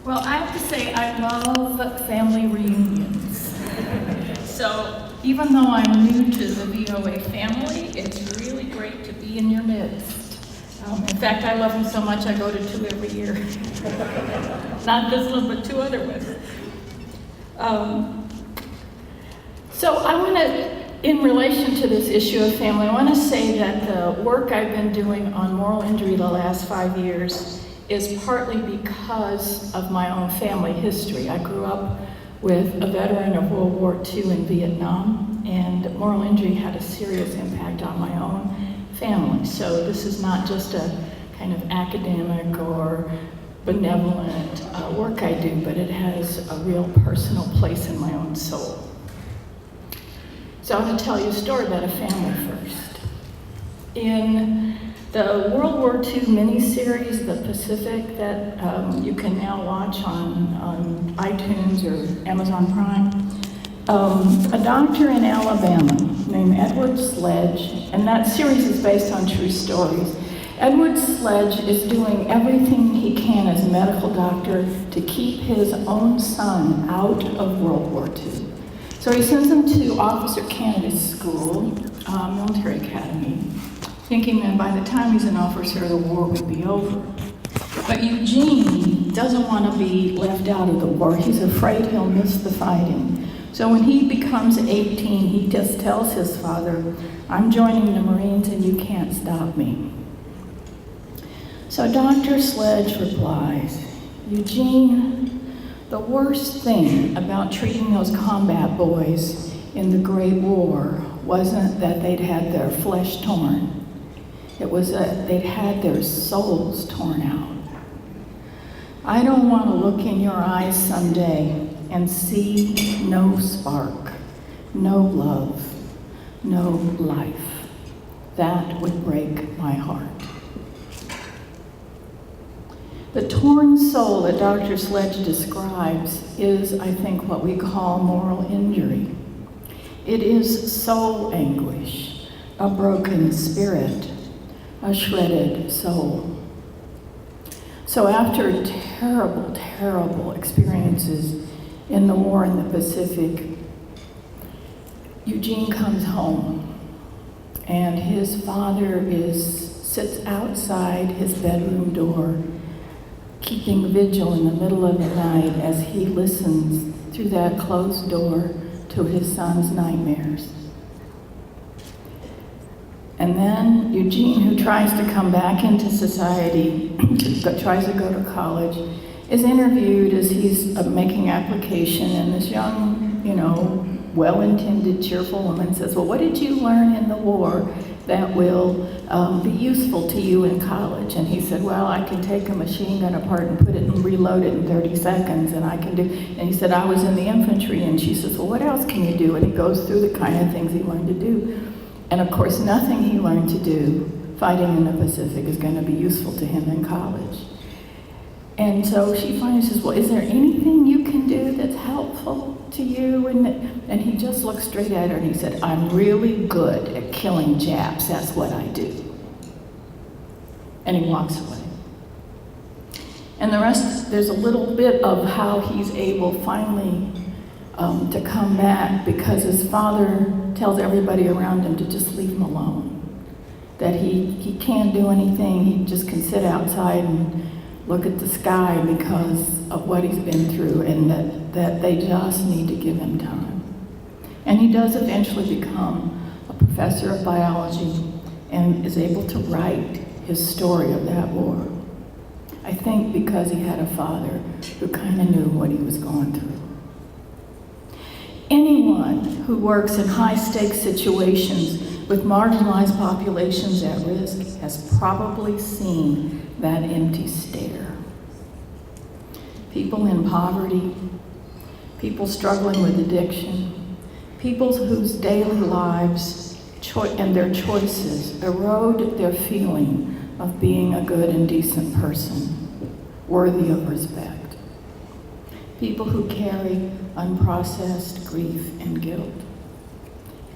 Well, I have to say I love family reunions. So even though I'm new to the VOA family, it's really great to be in your midst. In fact, I love them so much I go to 2 every year. Not this one, but 2 other ones. So I want to, in relation to this issue of family, I want to say that the work I've been doing on moral injury the last 5 years is partly because of my own family history. I grew up with a veteran of World War II in Vietnam, and moral injury had a serious impact on my own family. So this is not just a kind of academic or benevolent work I do, but it has a real personal place in my own soul. So I'm going to tell you a story about a family first. In the World War II miniseries, The Pacific, that you can now watch on iTunes or Amazon Prime, a doctor in Alabama named Edward Sledge, and that series is based on true stories. Edward Sledge is doing everything he can as a medical doctor to keep his own son out of World War II. So he sends him to Officer Candidate School, military academy, thinking that by the time he's an officer, the war would be over. But Eugene doesn't want to be left out of the war. He's afraid he'll miss the fighting. So when he becomes 18, he just tells his father, "I'm joining the Marines and you can't stop me." So Dr. Sledge replies, "Eugene, the worst thing about treating those combat boys in the Great War wasn't that they'd had their flesh torn. It was that they'd had their souls torn out. I don't want to look in your eyes someday and see no spark, no love, no life. That would break my heart." The torn soul that Dr. Sledge describes is, I think, what we call moral injury. It is soul anguish, a broken spirit, a shredded soul. So after terrible, terrible experiences in the war in the Pacific, Eugene comes home, and his father sits outside his bedroom door, keeping vigil in the middle of the night as he listens through that closed door to his son's nightmares. And then Eugene, who tries to come back into society, tries to go to college, is interviewed as he's making application, and this young, well-intended, cheerful woman says, "Well, what did you learn in the war that will be useful to you in college?" And he said, "Well, I can take a machine gun apart and put it and reload it in 30 seconds, and I can do," and he said, "I was in the infantry," and she says, "Well, what else can you do?" And he goes through the kind of things he learned to do. And of course, nothing he learned to do fighting in the Pacific is going to be useful to him in college. And so she finally says, "Well, is there anything you can do that's helpful to you?" And he just looked straight at her and he said, "I'm really good at killing Japs. That's what I do." And he walks away. And the rest, there's a little bit of how he's able finally to come back, because his father tells everybody around him to just leave him alone. That he can't do anything, he just can sit outside and look at the sky because of what he's been through, and that they just need to give him time. And he does eventually become a professor of biology and is able to write his story of that war. I think because he had a father who kind of knew what he was going through. Anyone who works in high-stakes situations with marginalized populations at risk has probably seen that empty stare. People in poverty, people struggling with addiction, people whose daily lives and their choices erode their feeling of being a good and decent person, worthy of respect. People who carry unprocessed grief and guilt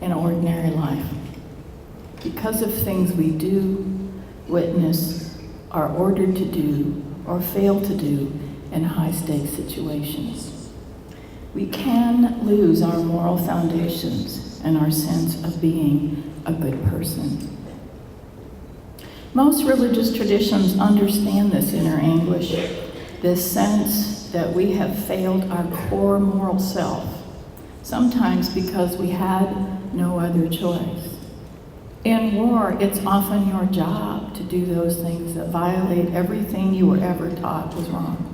in ordinary life because of things we do, witness, are ordered to do, or fail to do in high-stakes situations. We can lose our moral foundations and our sense of being a good person. Most religious traditions understand this inner anguish, this sense that we have failed our core moral self, sometimes because we had no other choice. In war, it's often your job to do those things that violate everything you were ever taught was wrong.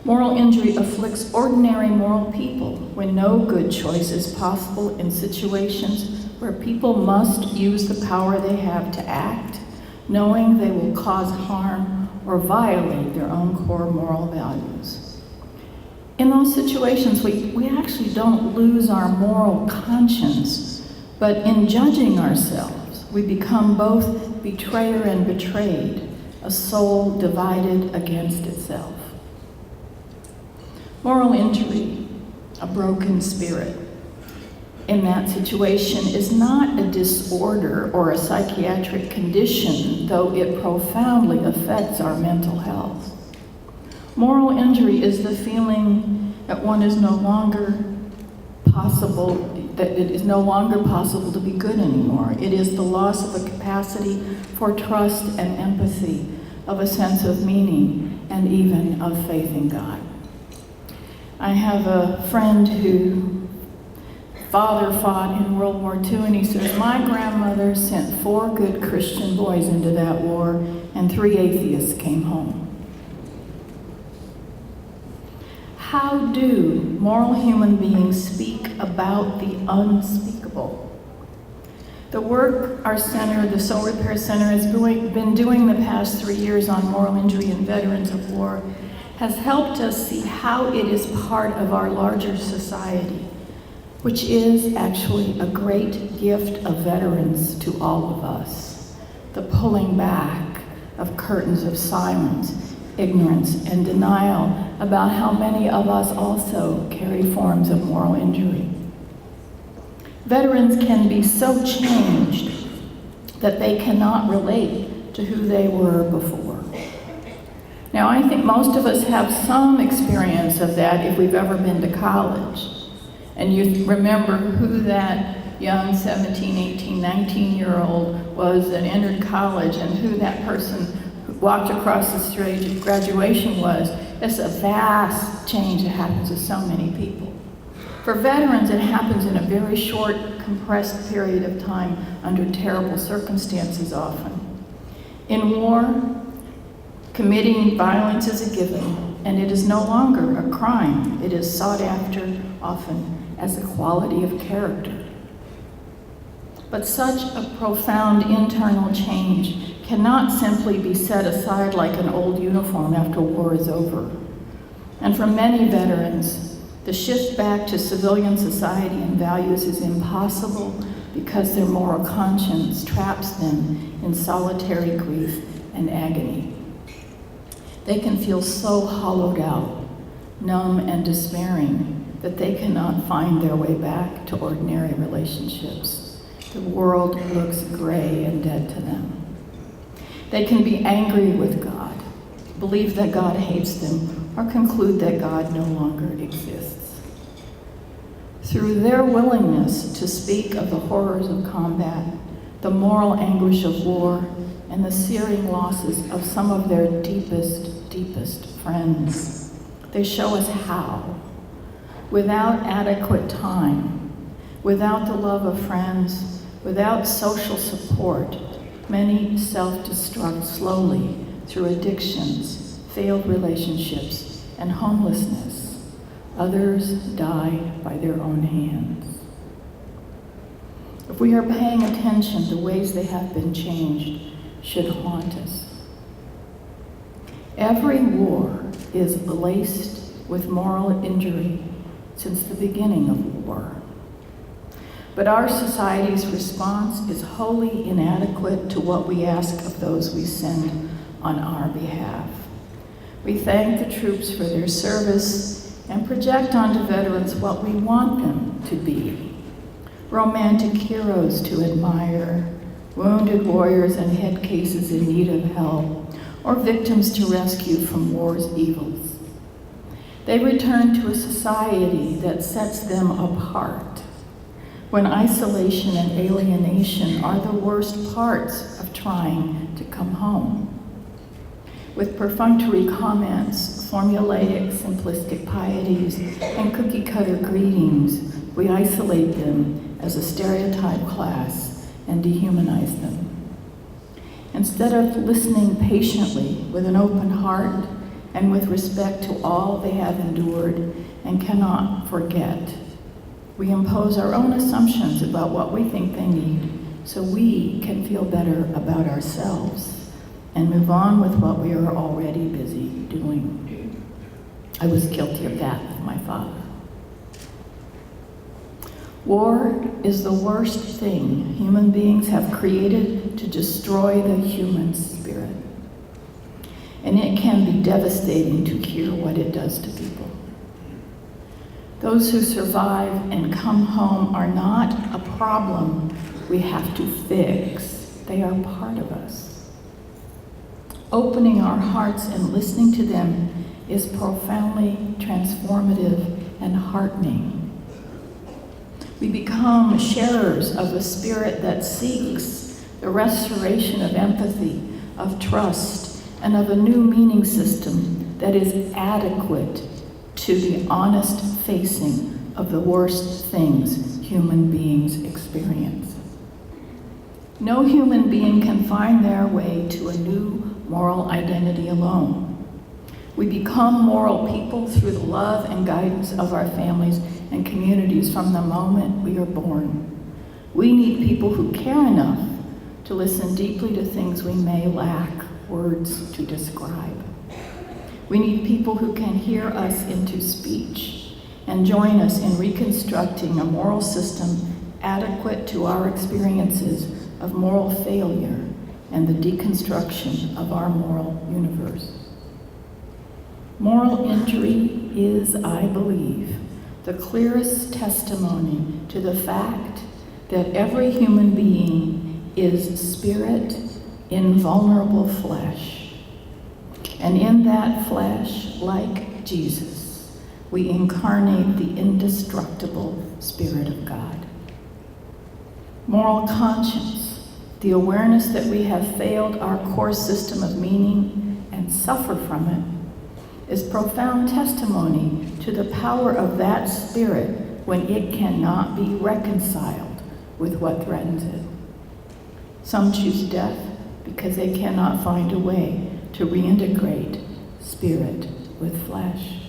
Moral injury afflicts ordinary moral people when no good choice is possible in situations where people must use the power they have to act, knowing they will cause harm or violate their own core moral values. In those situations, we actually don't lose our moral conscience, but in judging ourselves, we become both betrayer and betrayed, a soul divided against itself. Moral injury, a broken spirit, in that situation is not a disorder or a psychiatric condition, though it profoundly affects our mental health. Moral injury is the feeling that one is no longer possible, that it is no longer possible to be good anymore. It is the loss of a capacity for trust and empathy, of a sense of meaning, and even of faith in God. I have a friend who father fought in World War II, and he says, my grandmother sent 4 good Christian boys into that war, and 3 atheists came home. How do moral human beings speak about the unspeakable? The work our center, the Soul Repair Center, has been doing the past 3 years on moral injury and veterans of war has helped us see how it is part of our larger society, which is actually a great gift of veterans to all of us. The pulling back of curtains of silence, ignorance, and denial about how many of us also carry forms of moral injury. Veterans can be so changed that they cannot relate to who they were before. Now, I think most of us have some experience of that if we've ever been to college. And you remember who that young 17, 18, 19-year-old was that entered college and who that person who walked across the stage at graduation was. It's a vast change that happens to so many people. For veterans, it happens in a very short, compressed period of time under terrible circumstances often. In war, committing violence is a given, and it is no longer a crime. It is sought after often as a quality of character. But such a profound internal change cannot simply be set aside like an old uniform after war is over. And for many veterans, the shift back to civilian society and values is impossible because their moral conscience traps them in solitary grief and agony. They can feel so hollowed out, numb and despairing, that they cannot find their way back to ordinary relationships. The world looks gray and dead to them. They can be angry with God, believe that God hates them, or conclude that God no longer exists. Through their willingness to speak of the horrors of combat, the moral anguish of war, and the searing losses of some of their deepest friends, they show us how, without adequate time, without the love of friends, without social support, many self-destruct slowly through addictions, failed relationships, and homelessness. Others die by their own hands. If we are paying attention, the ways they have been changed should haunt us. Every war is laced with moral injury since the beginning of war. But our society's response is wholly inadequate to what we ask of those we send on our behalf. We thank the troops for their service and project onto veterans what we want them to be. Romantic heroes to admire, wounded warriors and head cases in need of help, or victims to rescue from war's evils. They return to a society that sets them apart, when isolation and alienation are the worst parts of trying to come home. With perfunctory comments, formulaic, simplistic pieties, and cookie-cutter greetings, we isolate them as a stereotyped class and dehumanize them. Instead of listening patiently with an open heart and with respect to all they have endured and cannot forget, we impose our own assumptions about what we think they need so we can feel better about ourselves and move on with what we are already busy doing. I was guilty of that with my father. War is the worst thing human beings have created to destroy the human spirit. And it can be devastating to hear what it does to people. Those who survive and come home are not a problem we have to fix. They are part of us. Opening our hearts and listening to them is profoundly transformative and heartening. We become sharers of a spirit that seeks the restoration of empathy, of trust, and of a new meaning system that is adequate to the honest facing of the worst things human beings experience. No human being can find their way to a new moral identity alone. We become moral people through the love and guidance of our families and communities from the moment we are born. We need people who care enough to listen deeply to things we may lack words to describe. We need people who can hear us into speech and join us in reconstructing a moral system adequate to our experiences of moral failure and the deconstruction of our moral universe. Moral injury is, I believe, the clearest testimony to the fact that every human being is spirit in vulnerable flesh. And in that flesh, like Jesus, we incarnate the indestructible Spirit of God. Moral conscience, the awareness that we have failed our core system of meaning and suffer from it, is profound testimony to the power of that spirit when it cannot be reconciled with what threatens it. Some choose death because they cannot find a way to reintegrate spirit with flesh.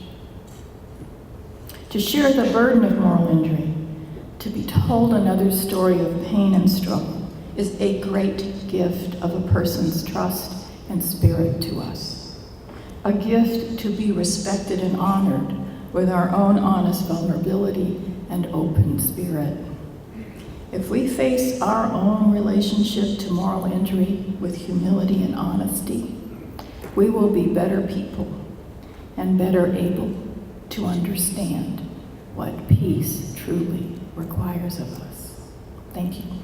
To share the burden of moral injury, to be told another story of pain and struggle, is a great gift of a person's trust and spirit to us. A gift to be respected and honored with our own honest vulnerability and open spirit. If we face our own relationship to moral injury with humility and honesty, we will be better people and better able to understand what peace truly requires of us. Thank you.